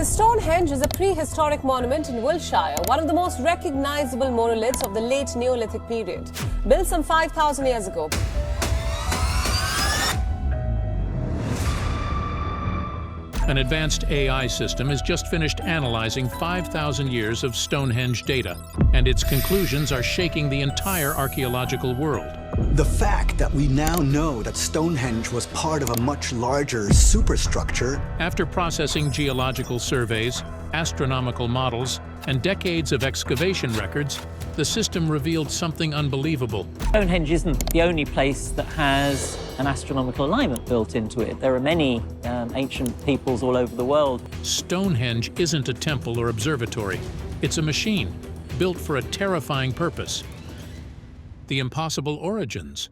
Stonehenge is a prehistoric monument in Wiltshire, one of the most recognizable monoliths of the late Neolithic period, built some 5,000 years ago. An advanced AI system has just finished analyzing 5,000 years of Stonehenge data, and its conclusions are shaking the entire archaeological world. The fact that we now know that Stonehenge was part of a much larger superstructure. After processing geological surveys, astronomical models, and decades of excavation records, the system revealed something unbelievable. Stonehenge isn't the only place that has an astronomical alignment built into it. There are many ancient peoples all over the world. Stonehenge isn't a temple or observatory. It's a machine built for a terrifying purpose: the impossible origins.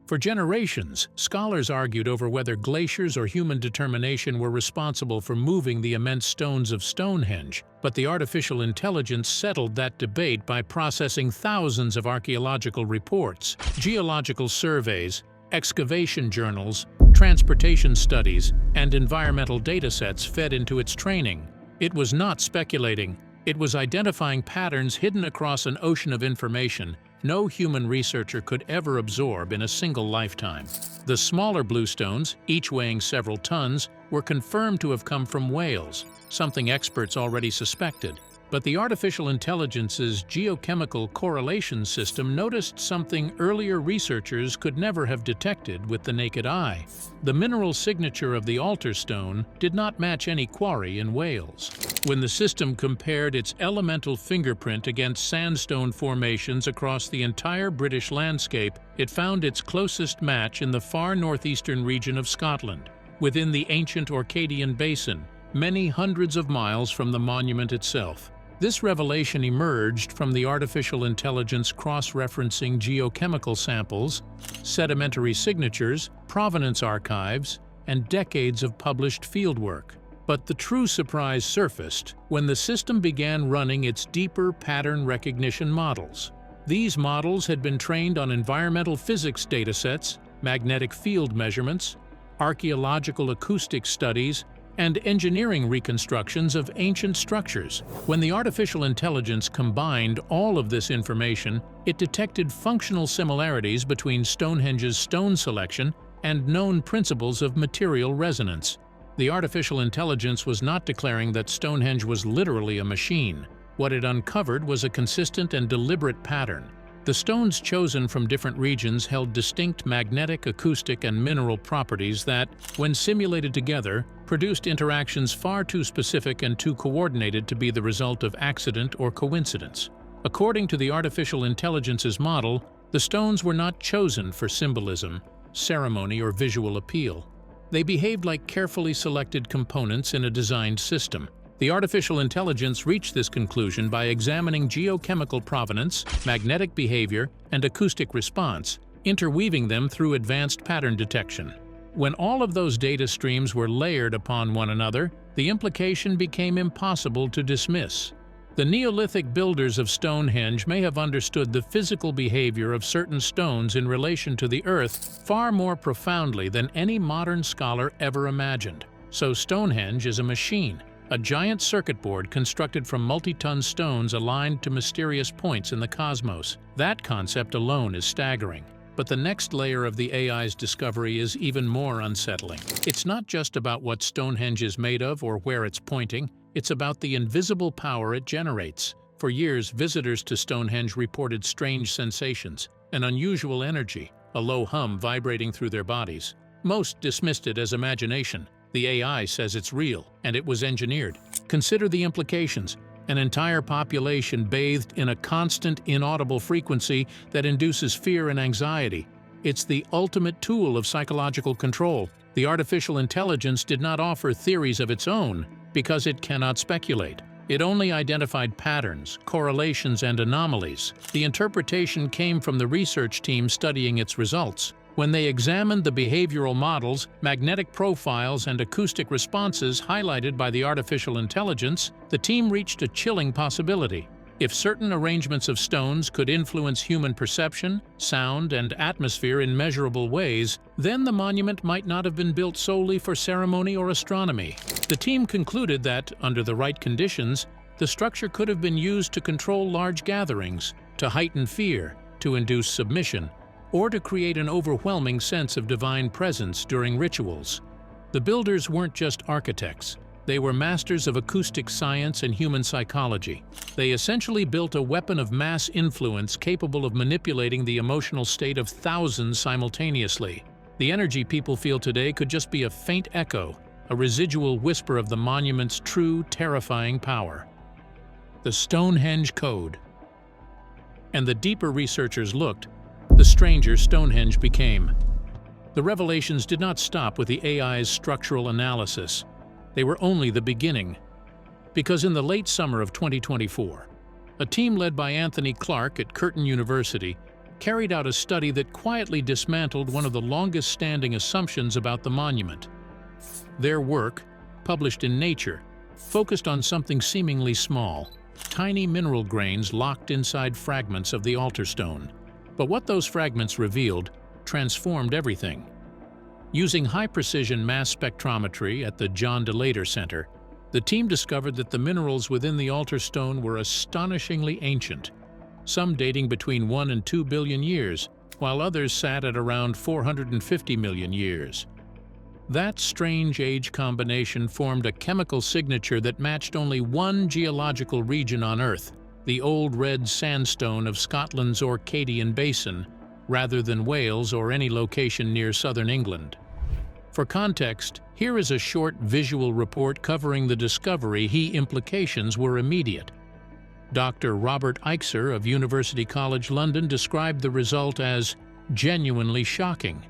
For generations, scholars argued over whether glaciers or human determination were responsible for moving the immense stones of Stonehenge, but the artificial intelligence settled that debate by processing thousands of archaeological reports, geological surveys, excavation journals, transportation studies, and environmental datasets fed into its training. It was not speculating. It was identifying patterns hidden across an ocean of information no human researcher could ever absorb in a single lifetime. The smaller bluestones, each weighing several tons, were confirmed to have come from whales, something experts already suspected. But the artificial intelligence's geochemical correlation system noticed something earlier researchers could never have detected with the naked eye. The mineral signature of the altar stone did not match any quarry in Wales. When the system compared its elemental fingerprint against sandstone formations across the entire British landscape, it found its closest match in the far northeastern region of Scotland, within the ancient Orcadian Basin, many hundreds of miles from the monument itself. This revelation emerged from the artificial intelligence cross-referencing geochemical samples, sedimentary signatures, provenance archives, and decades of published fieldwork. But the true surprise surfaced when the system began running its deeper pattern recognition models. These models had been trained on environmental physics datasets, magnetic field measurements, archaeological acoustic studies, and engineering reconstructions of ancient structures. When the artificial intelligence combined all of this information, it detected functional similarities between Stonehenge's stone selection and known principles of material resonance. The artificial intelligence was not declaring that Stonehenge was literally a machine. What it uncovered was a consistent and deliberate pattern. The stones chosen from different regions held distinct magnetic, acoustic, and mineral properties that, when simulated together, produced interactions far too specific and too coordinated to be the result of accident or coincidence. According to the artificial intelligence's model, the stones were not chosen for symbolism, ceremony, or visual appeal. They behaved like carefully selected components in a designed system. The artificial intelligence reached this conclusion by examining geochemical provenance, magnetic behavior, and acoustic response, interweaving them through advanced pattern detection. When all of those data streams were layered upon one another, the implication became impossible to dismiss. The Neolithic builders of Stonehenge may have understood the physical behavior of certain stones in relation to the Earth far more profoundly than any modern scholar ever imagined. So Stonehenge is a machine, a giant circuit board constructed from multi-ton stones aligned to mysterious points in the cosmos. That concept alone is staggering. But the next layer of the AI's discovery is even more unsettling. It's not just about what Stonehenge is made of or where it's pointing, it's about the invisible power it generates. For years, visitors to Stonehenge reported strange sensations, an unusual energy, a low hum vibrating through their bodies. Most dismissed it as imagination. The AI says it's real, and it was engineered. Consider the implications. An entire population bathed in a constant, inaudible frequency that induces fear and anxiety. It's the ultimate tool of psychological control. The artificial intelligence did not offer theories of its own because it cannot speculate. It only identified patterns, correlations, and anomalies. The interpretation came from the research team studying its results. When they examined the behavioral models, magnetic profiles, and acoustic responses highlighted by the artificial intelligence, the team reached a chilling possibility. If certain arrangements of stones could influence human perception, sound, and atmosphere in measurable ways, then the monument might not have been built solely for ceremony or astronomy. The team concluded that, under the right conditions, the structure could have been used to control large gatherings, to heighten fear, to induce submission, or to create an overwhelming sense of divine presence during rituals. The builders weren't just architects. They were masters of acoustic science and human psychology. They essentially built a weapon of mass influence capable of manipulating the emotional state of thousands simultaneously. The energy people feel today could just be a faint echo, a residual whisper of the monument's true, terrifying power. The Stonehenge Code. And the deeper researchers looked, the stranger Stonehenge became. The revelations did not stop with the AI's structural analysis. They were only the beginning. Because in the late summer of 2024, a team led by Anthony Clark at Curtin University carried out a study that quietly dismantled one of the longest-standing assumptions about the monument. Their work, published in Nature, focused on something seemingly small, tiny mineral grains locked inside fragments of the altar stone. But what those fragments revealed transformed everything. Using high-precision mass spectrometry at the John DeLater Center, the team discovered that the minerals within the altar stone were astonishingly ancient, some dating between 1 and 2 billion years, while others sat at around 450 million years. That strange age combination formed a chemical signature that matched only one geological region on Earth, the Old Red Sandstone of Scotland's Orcadian Basin, rather than Wales or any location near southern England. For context, here is a short visual report covering the discovery. Implications were immediate. Dr. Robert Eichser of University College London described the result as genuinely shocking.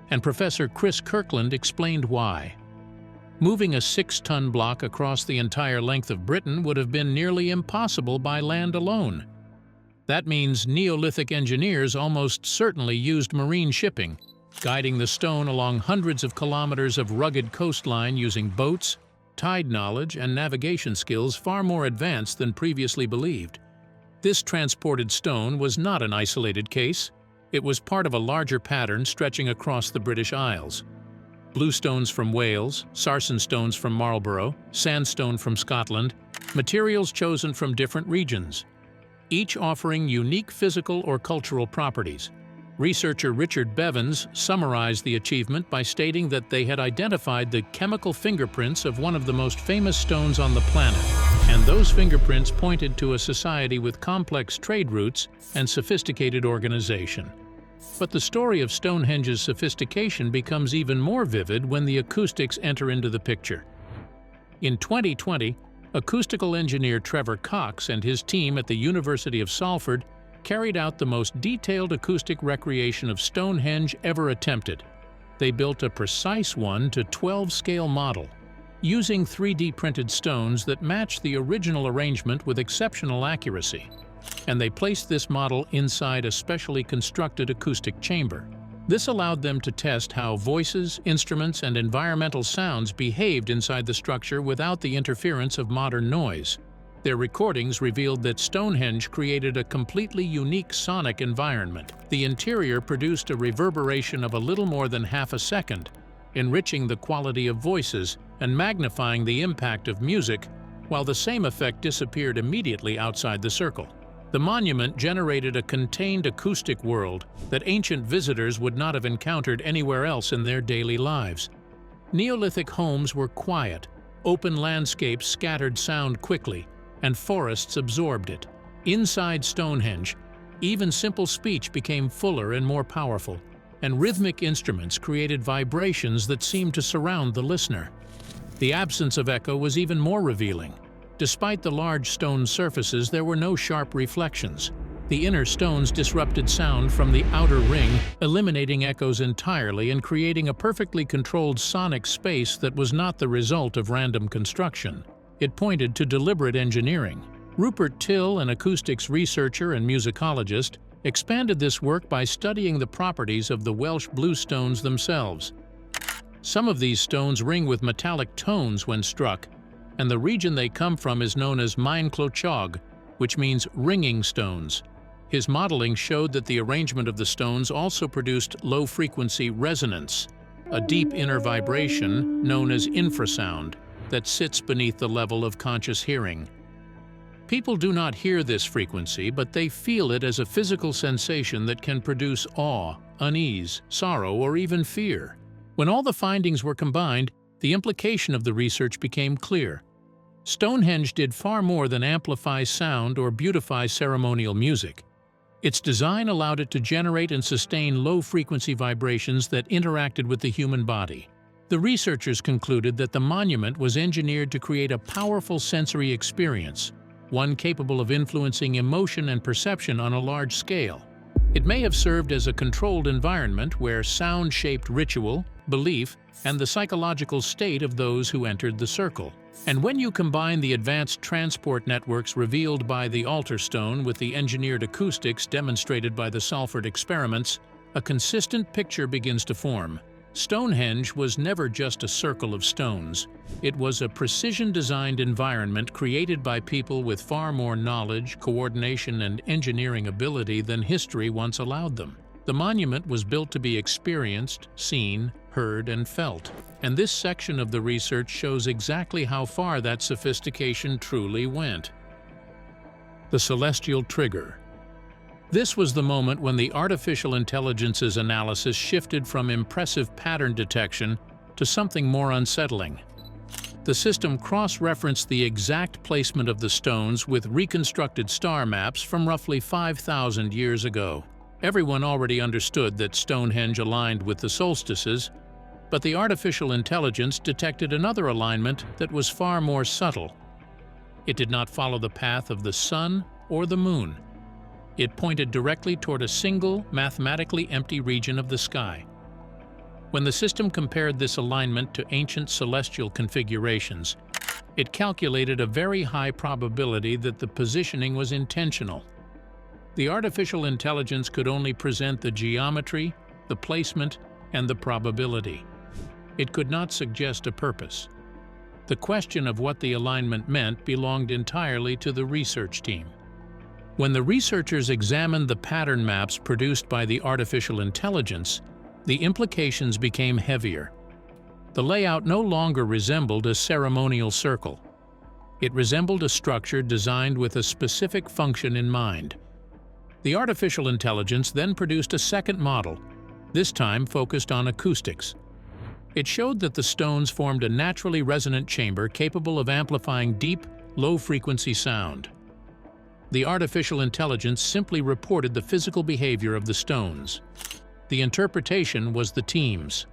And Professor Chris Kirkland explained why. Moving a 6-ton block across the entire length of Britain would have been nearly impossible by land alone. That means Neolithic engineers almost certainly used marine shipping, guiding the stone along hundreds of kilometers of rugged coastline using boats, tide knowledge, and navigation skills far more advanced than previously believed. This transported stone was not an isolated case. It was part of a larger pattern stretching across the British Isles. Bluestones from Wales, sarsen stones from Marlborough, sandstone from Scotland, materials chosen from different regions, each offering unique physical or cultural properties. Researcher Richard Bevans summarized the achievement by stating that they had identified the chemical fingerprints of one of the most famous stones on the planet, and those fingerprints pointed to a society with complex trade routes and sophisticated organization. But the story of Stonehenge's sophistication becomes even more vivid when the acoustics enter into the picture. In 2020, acoustical engineer Trevor Cox and his team at the University of Salford carried out the most detailed acoustic recreation of Stonehenge ever attempted. They built a precise 1:12 scale model, using 3D printed stones that matched the original arrangement with exceptional accuracy. And they placed this model inside a specially constructed acoustic chamber. This allowed them to test how voices, instruments, and environmental sounds behaved inside the structure without the interference of modern noise. Their recordings revealed that Stonehenge created a completely unique sonic environment. The interior produced a reverberation of a little more than half a second, enriching the quality of voices and magnifying the impact of music, while the same effect disappeared immediately outside the circle. The monument generated a contained acoustic world that ancient visitors would not have encountered anywhere else in their daily lives. Neolithic homes were quiet, open landscapes scattered sound quickly, and forests absorbed it. Inside Stonehenge, even simple speech became fuller and more powerful, and rhythmic instruments created vibrations that seemed to surround the listener. The absence of echo was even more revealing. Despite the large stone surfaces, there were no sharp reflections. The inner stones disrupted sound from the outer ring, eliminating echoes entirely and creating a perfectly controlled sonic space that was not the result of random construction. It pointed to deliberate engineering. Rupert Till, an acoustics researcher and musicologist, expanded this work by studying the properties of the Welsh bluestones themselves. Some of these stones ring with metallic tones when struck, and the region they come from is known as Maen Clochog, which means ringing stones. His modeling showed that the arrangement of the stones also produced low-frequency resonance, a deep inner vibration known as infrasound that sits beneath the level of conscious hearing. People do not hear this frequency, but they feel it as a physical sensation that can produce awe, unease, sorrow, or even fear. When all the findings were combined, the implication of the research became clear. Stonehenge did far more than amplify sound or beautify ceremonial music. Its design allowed it to generate and sustain low-frequency vibrations that interacted with the human body. The researchers concluded that the monument was engineered to create a powerful sensory experience, one capable of influencing emotion and perception on a large scale. It may have served as a controlled environment where sound shaped ritual, belief, and the psychological state of those who entered the circle. And when you combine the advanced transport networks revealed by the altar stone with the engineered acoustics demonstrated by the Salford experiments, a consistent picture begins to form. Stonehenge was never just a circle of stones. It was a precision-designed environment created by people with far more knowledge, coordination, and engineering ability than history once allowed them. The monument was built to be experienced, seen, heard, and felt. And this section of the research shows exactly how far that sophistication truly went. The celestial trigger. This was the moment when the artificial intelligence's analysis shifted from impressive pattern detection to something more unsettling. The system cross-referenced the exact placement of the stones with reconstructed star maps from roughly 5,000 years ago. Everyone already understood that Stonehenge aligned with the solstices, but the artificial intelligence detected another alignment that was far more subtle. It did not follow the path of the sun or the moon. It pointed directly toward a single, mathematically empty region of the sky. When the system compared this alignment to ancient celestial configurations, it calculated a very high probability that the positioning was intentional. The artificial intelligence could only present the geometry, the placement, and the probability. It could not suggest a purpose. The question of what the alignment meant belonged entirely to the research team. When the researchers examined the pattern maps produced by the artificial intelligence, the implications became heavier. The layout no longer resembled a ceremonial circle. It resembled a structure designed with a specific function in mind. The artificial intelligence then produced a second model, this time focused on acoustics. It showed that the stones formed a naturally resonant chamber capable of amplifying deep, low-frequency sound. The artificial intelligence simply reported the physical behavior of the stones. The interpretation was the team's.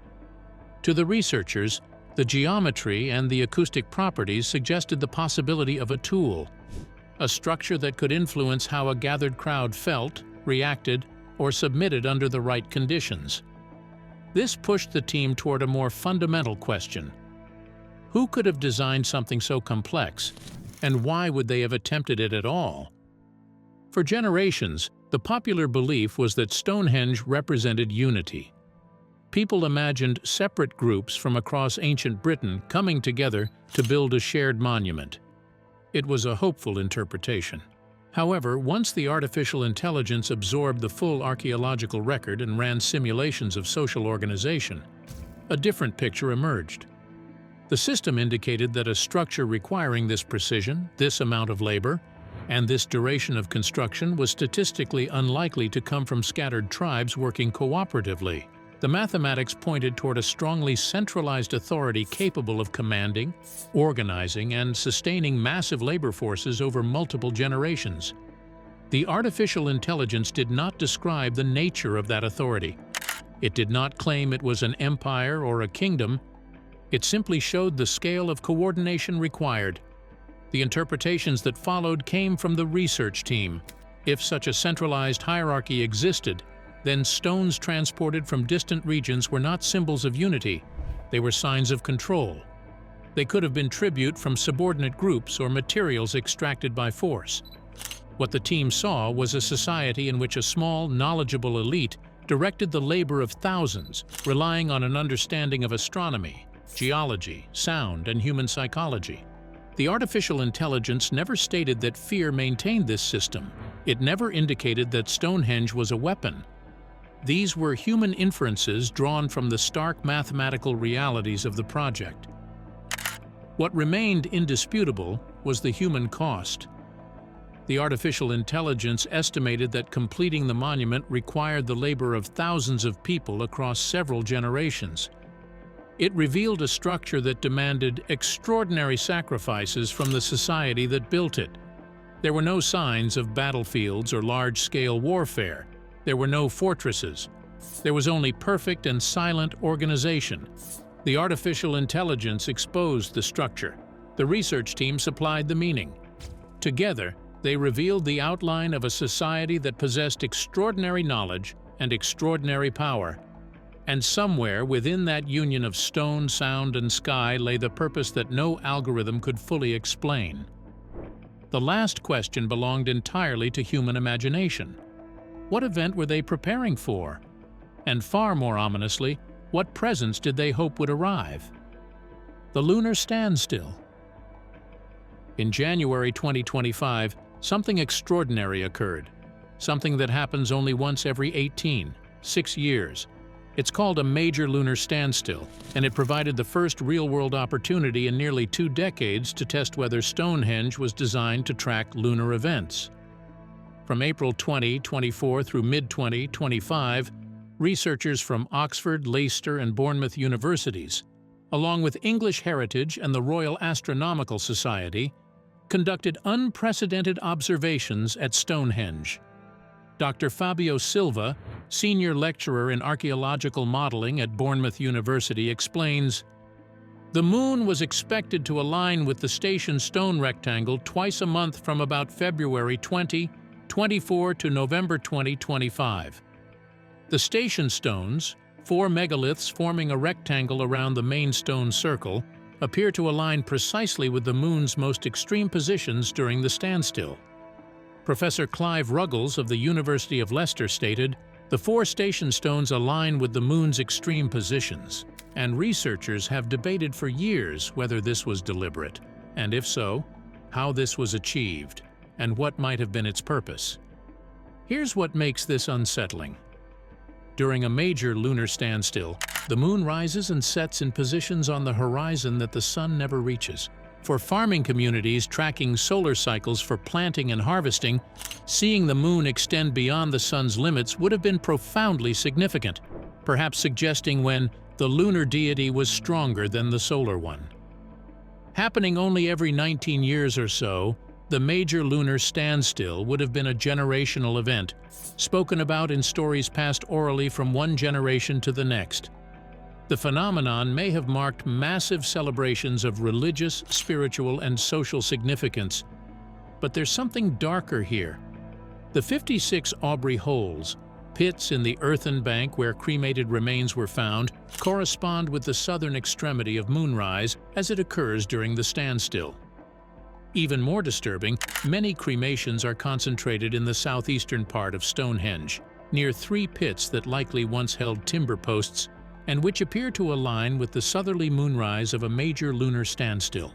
To the researchers, the geometry and the acoustic properties suggested the possibility of a tool, a structure that could influence how a gathered crowd felt, reacted, or submitted under the right conditions. This pushed the team toward a more fundamental question. Who could have designed something so complex, and why would they have attempted it at all? For generations, the popular belief was that Stonehenge represented unity. People imagined separate groups from across ancient Britain coming together to build a shared monument. It was a hopeful interpretation. However, once the artificial intelligence absorbed the full archaeological record and ran simulations of social organization, a different picture emerged. The system indicated that a structure requiring this precision, this amount of labor, and this duration of construction was statistically unlikely to come from scattered tribes working cooperatively. The mathematics pointed toward a strongly centralized authority capable of commanding, organizing, and sustaining massive labor forces over multiple generations. The artificial intelligence did not describe the nature of that authority. It did not claim it was an empire or a kingdom. It simply showed the scale of coordination required. The interpretations that followed came from the research team. If such a centralized hierarchy existed, then stones transported from distant regions were not symbols of unity. They were signs of control. They could have been tribute from subordinate groups or materials extracted by force. What the team saw was a society in which a small, knowledgeable elite directed the labor of thousands, relying on an understanding of astronomy, geology, sound, and human psychology. The artificial intelligence never stated that fear maintained this system. It never indicated that Stonehenge was a weapon. These were human inferences drawn from the stark mathematical realities of the project. What remained indisputable was the human cost. The artificial intelligence estimated that completing the monument required the labor of thousands of people across several generations. It revealed a structure that demanded extraordinary sacrifices from the society that built it. There were no signs of battlefields or large-scale warfare. There were no fortresses. There was only perfect and silent organization. The artificial intelligence exposed the structure. The research team supplied the meaning. Together, they revealed the outline of a society that possessed extraordinary knowledge and extraordinary power. And somewhere within that union of stone, sound, and sky lay the purpose that no algorithm could fully explain. The last question belonged entirely to human imagination. What event were they preparing for? And far more ominously, what presence did they hope would arrive? The lunar standstill. In January 2025, something extraordinary occurred. Something that happens only once every 6 years. It's called a major lunar standstill, and it provided the first real-world opportunity in nearly 2 decades to test whether Stonehenge was designed to track lunar events. From April 2024 through mid-2025, researchers from Oxford, Leicester, and Bournemouth universities, along with English Heritage and the Royal Astronomical Society, conducted unprecedented observations at Stonehenge. Dr. Fabio Silva, senior lecturer in archaeological modeling at Bournemouth University, explains, "The moon was expected to align with the station stone rectangle twice a month from about February 2024 to November 2025. The station stones, 4 megaliths forming a rectangle around the main stone circle, appear to align precisely with the moon's most extreme positions during the standstill." Professor Clive Ruggles of the University of Leicester stated, "The 4 station stones align with the moon's extreme positions, and researchers have debated for years whether this was deliberate, and if so, how this was achieved, and what might have been its purpose." Here's what makes this unsettling. During a major lunar standstill, the moon rises and sets in positions on the horizon that the sun never reaches. For farming communities tracking solar cycles for planting and harvesting, seeing the moon extend beyond the sun's limits would have been profoundly significant, perhaps suggesting when the lunar deity was stronger than the solar one. Happening only every 19 years or so, the major lunar standstill would have been a generational event, spoken about in stories passed orally from one generation to the next. The phenomenon may have marked massive celebrations of religious, spiritual, and social significance. But there's something darker here. The 56 Aubrey holes, pits in the earthen bank where cremated remains were found, correspond with the southern extremity of moonrise as it occurs during the standstill. Even more disturbing, many cremations are concentrated in the southeastern part of Stonehenge, near 3 pits that likely once held timber posts and which appear to align with the southerly moonrise of a major lunar standstill.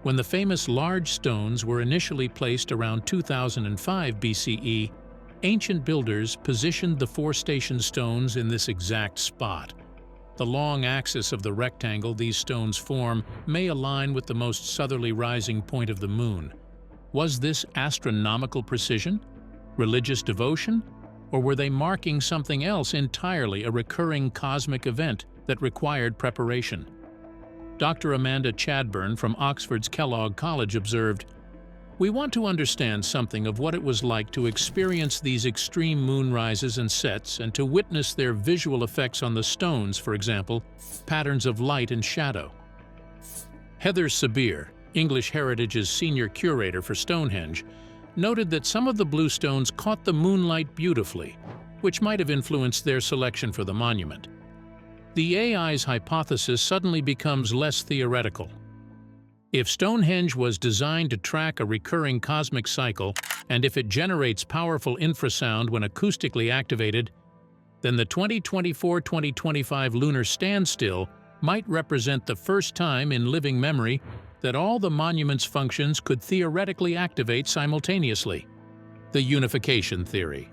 When the famous large stones were initially placed around 2005 BCE, ancient builders positioned the 4 station stones in this exact spot. The long axis of the rectangle these stones form may align with the most southerly rising point of the moon. Was this astronomical precision? Religious devotion? Or were they marking something else entirely, a recurring cosmic event that required preparation? Dr. Amanda Chadburn from Oxford's Kellogg College observed, "We want to understand something of what it was like to experience these extreme moon rises and sets and to witness their visual effects on the stones, for example, patterns of light and shadow." Heather Sabir, English Heritage's senior curator for Stonehenge, noted that some of the blue stones caught the moonlight beautifully, which might have influenced their selection for the monument. The AI's hypothesis suddenly becomes less theoretical. If Stonehenge was designed to track a recurring cosmic cycle, and if it generates powerful infrasound when acoustically activated, then the 2024-2025 lunar standstill might represent the first time in living memory that all the monument's functions could theoretically activate simultaneously: the unification theory.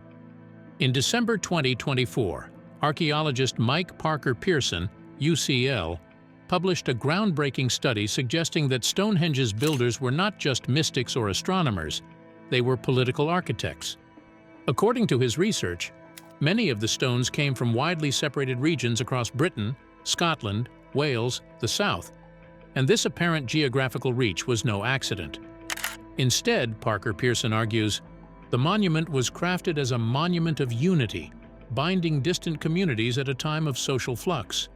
In December 2024, archaeologist Mike Parker Pearson, UCL, published a groundbreaking study suggesting that Stonehenge's builders were not just mystics or astronomers, they were political architects. According to his research, many of the stones came from widely separated regions across Britain, Scotland, Wales, the South, and this apparent geographical reach was no accident. Instead, Parker Pearson argues, the monument was crafted as a monument of unity, binding distant communities at a time of social flux.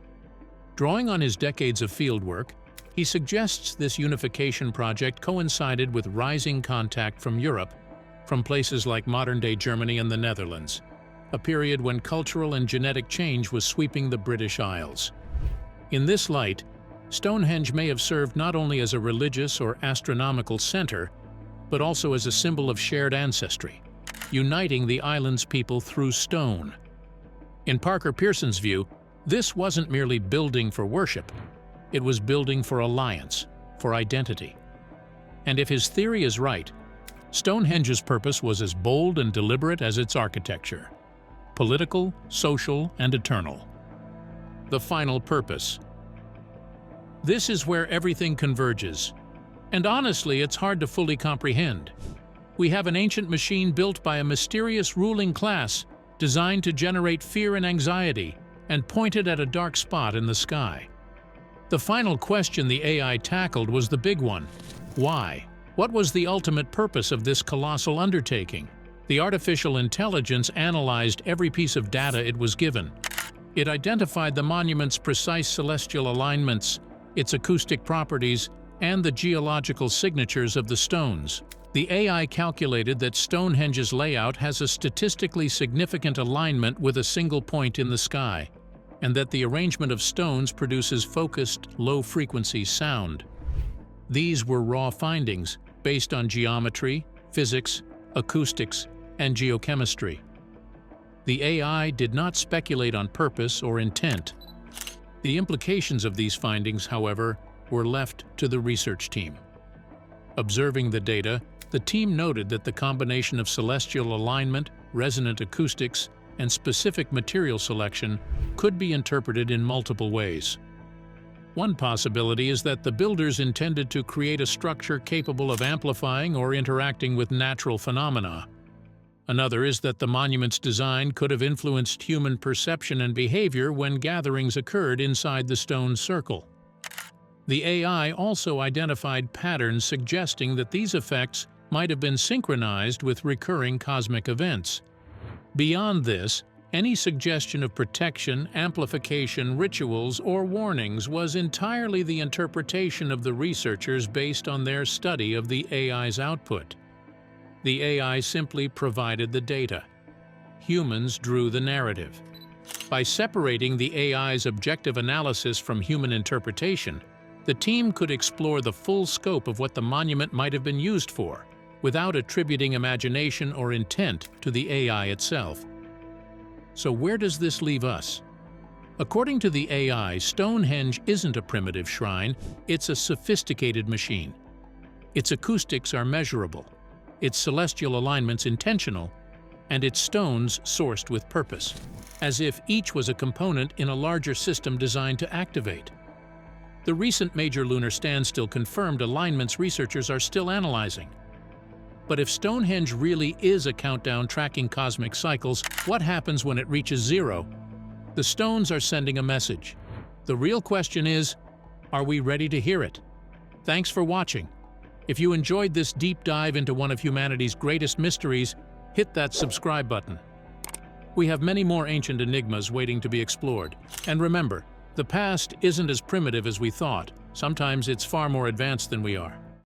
Drawing on his decades of fieldwork, he suggests this unification project coincided with rising contact from Europe, from places like modern-day Germany and the Netherlands, a period when cultural and genetic change was sweeping the British Isles. In this light, Stonehenge may have served not only as a religious or astronomical center, but also as a symbol of shared ancestry, uniting the island's people through stone. In Parker Pearson's view, this wasn't merely building for worship, it was building for alliance, for identity. And if his theory is right, Stonehenge's purpose was as bold and deliberate as its architecture: political, social, and eternal. The final purpose. This is where everything converges. And honestly, it's hard to fully comprehend. We have an ancient machine built by a mysterious ruling class, designed to generate fear and anxiety, and pointed at a dark spot in the sky. The final question the AI tackled was the big one: why? What was the ultimate purpose of this colossal undertaking? The artificial intelligence analyzed every piece of data it was given. It identified the monument's precise celestial alignments, its acoustic properties, and the geological signatures of the stones. The AI calculated that Stonehenge's layout has a statistically significant alignment with a single point in the sky, and that the arrangement of stones produces focused, low-frequency sound. These were raw findings, based on geometry, physics, acoustics, and geochemistry. The AI did not speculate on purpose or intent. The implications of these findings, however, were left to the research team. Observing the data, the team noted that the combination of celestial alignment, resonant acoustics, and specific material selection could be interpreted in multiple ways. One possibility is that the builders intended to create a structure capable of amplifying or interacting with natural phenomena. Another is that the monument's design could have influenced human perception and behavior when gatherings occurred inside the stone circle. The AI also identified patterns suggesting that these effects might have been synchronized with recurring cosmic events. Beyond this, any suggestion of protection, amplification, rituals, or warnings was entirely the interpretation of the researchers based on their study of the AI's output. The AI simply provided the data. Humans drew the narrative. By separating the AI's objective analysis from human interpretation, the team could explore the full scope of what the monument might have been used for, without attributing imagination or intent to the AI itself. So where does this leave us? According to the AI, Stonehenge isn't a primitive shrine, it's a sophisticated machine. Its acoustics are measurable, its celestial alignments intentional, and its stones sourced with purpose, as if each was a component in a larger system designed to activate. The recent major lunar standstill confirmed alignments researchers are still analyzing. But if Stonehenge really is a countdown tracking cosmic cycles, what happens when it reaches zero? The stones are sending a message. The real question is, are we ready to hear it? Thanks for watching. If you enjoyed this deep dive into one of humanity's greatest mysteries, hit that subscribe button. We have many more ancient enigmas waiting to be explored. And remember, the past isn't as primitive as we thought. Sometimes it's far more advanced than we are.